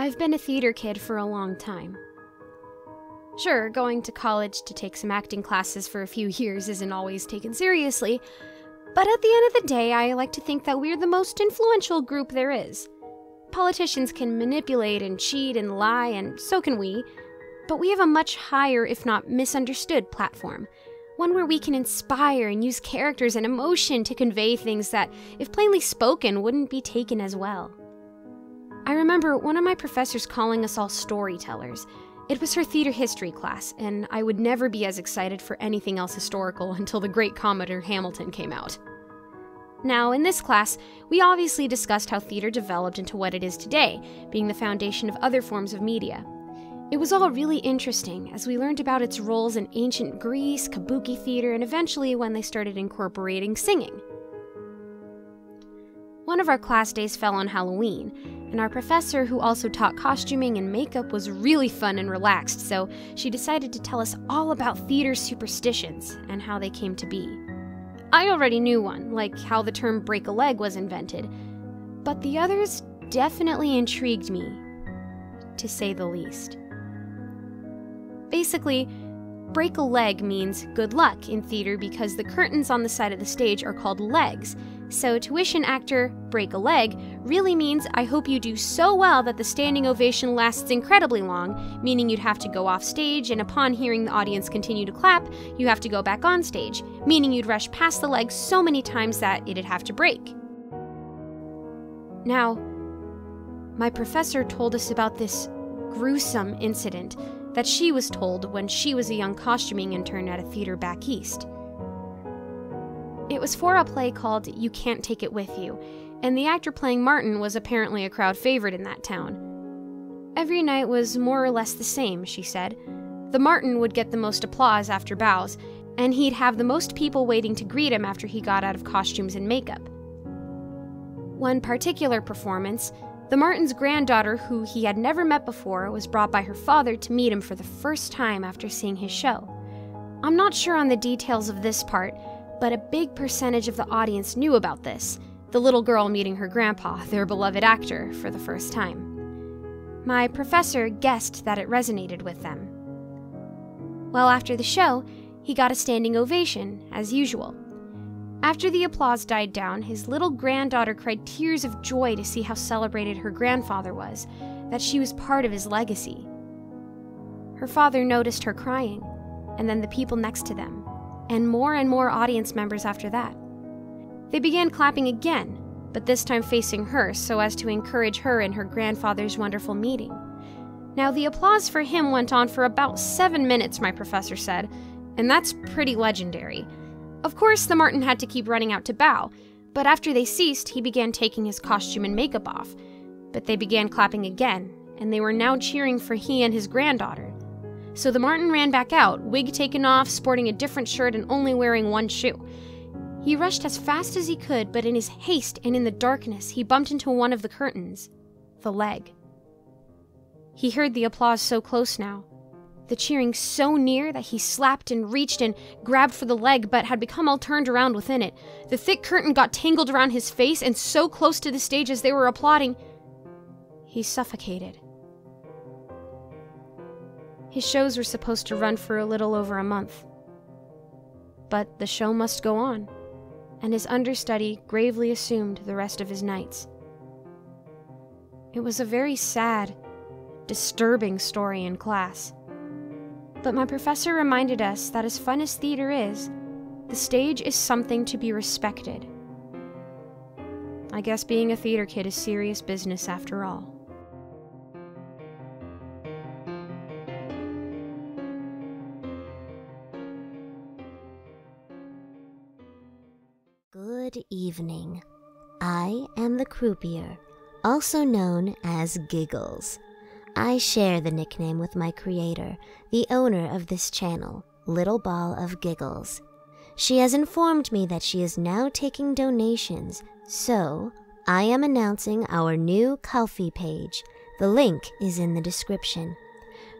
I've been a theater kid for a long time. Sure, going to college to take some acting classes for a few years isn't always taken seriously, but at the end of the day, I like to think that we're the most influential group there is. Politicians can manipulate and cheat and lie, and so can we, but we have a much higher, if not misunderstood, platform. One where we can inspire and use characters and emotion to convey things that, if plainly spoken, wouldn't be taken as well. I remember one of my professors calling us all storytellers. It was her theater history class, and I would never be as excited for anything else historical until the great Commodore Hamilton came out. Now, in this class, we obviously discussed how theater developed into what it is today, being the foundation of other forms of media. It was all really interesting, as we learned about its roles in ancient Greece, kabuki theater, and eventually when they started incorporating singing. One of our class days fell on Halloween, and our professor, who also taught costuming and makeup, was really fun and relaxed, so she decided to tell us all about theater superstitions and how they came to be. I already knew one, like how the term break a leg was invented, but the others definitely intrigued me, to say the least. Basically, break a leg means good luck in theater because the curtains on the side of the stage are called legs. So to wish an actor break a leg really means I hope you do so well that the standing ovation lasts incredibly long, meaning you'd have to go off stage, and upon hearing the audience continue to clap, you have to go back on stage, meaning you'd rush past the leg so many times that it'd have to break. Now, my professor told us about this gruesome incident that she was told when she was a young costuming intern at a theater back east. It was for a play called You Can't Take It With You, and the actor playing Martin was apparently a crowd favorite in that town. Every night was more or less the same, she said. The Martin would get the most applause after bows, and he'd have the most people waiting to greet him after he got out of costumes and makeup. One particular performance, the Martin's granddaughter, who he had never met before, was brought by her father to meet him for the first time after seeing his show. I'm not sure on the details of this part, but a big percentage of the audience knew about this, the little girl meeting her grandpa, their beloved actor, for the first time. My professor guessed that it resonated with them. Well, after the show, he got a standing ovation, as usual. After the applause died down, his little granddaughter cried tears of joy to see how celebrated her grandfather was, that she was part of his legacy. Her father noticed her crying, and then the people next to them, and more audience members after that. They began clapping again, but this time facing her so as to encourage her in her grandfather's wonderful meeting. Now, the applause for him went on for about 7 minutes, my professor said, and that's pretty legendary. Of course, the Martin had to keep running out to bow, but after they ceased, he began taking his costume and makeup off. But they began clapping again, and they were now cheering for he and his granddaughter. So the Martin ran back out, wig taken off, sporting a different shirt and only wearing one shoe. He rushed as fast as he could, but in his haste and in the darkness, he bumped into one of the curtains, the leg. He heard the applause so close now, the cheering so near that he slapped and reached and grabbed for the leg, but had become all turned around within it. The thick curtain got tangled around his face, and so close to the stage as they were applauding, he suffocated. His shows were supposed to run for a little over a month. But the show must go on, and his understudy gravely assumed the rest of his nights. It was a very sad, disturbing story in class. But my professor reminded us that as fun as theater is, the stage is something to be respected. I guess being a theater kid is serious business after all. Good evening. I am the croupier, also known as Giggles. I share the nickname with my creator, the owner of this channel, LittleBallOfGiggles. She has informed me that she is now taking donations, so I am announcing our new Ko-fi page. The link is in the description.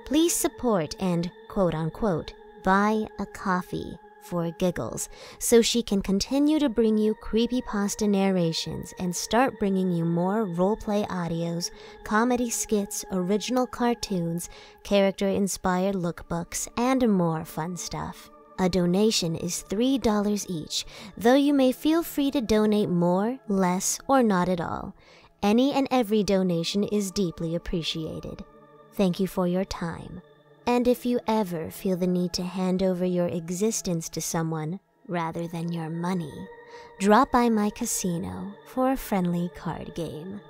Please support and, quote-unquote, buy a coffee for Giggles, so she can continue to bring you creepypasta narrations and start bringing you more roleplay audios, comedy skits, original cartoons, character-inspired lookbooks, and more fun stuff. A donation is $3 each, though you may feel free to donate more, less, or not at all. Any and every donation is deeply appreciated. Thank you for your time. And if you ever feel the need to hand over your existence to someone rather than your money, drop by my casino for a friendly card game.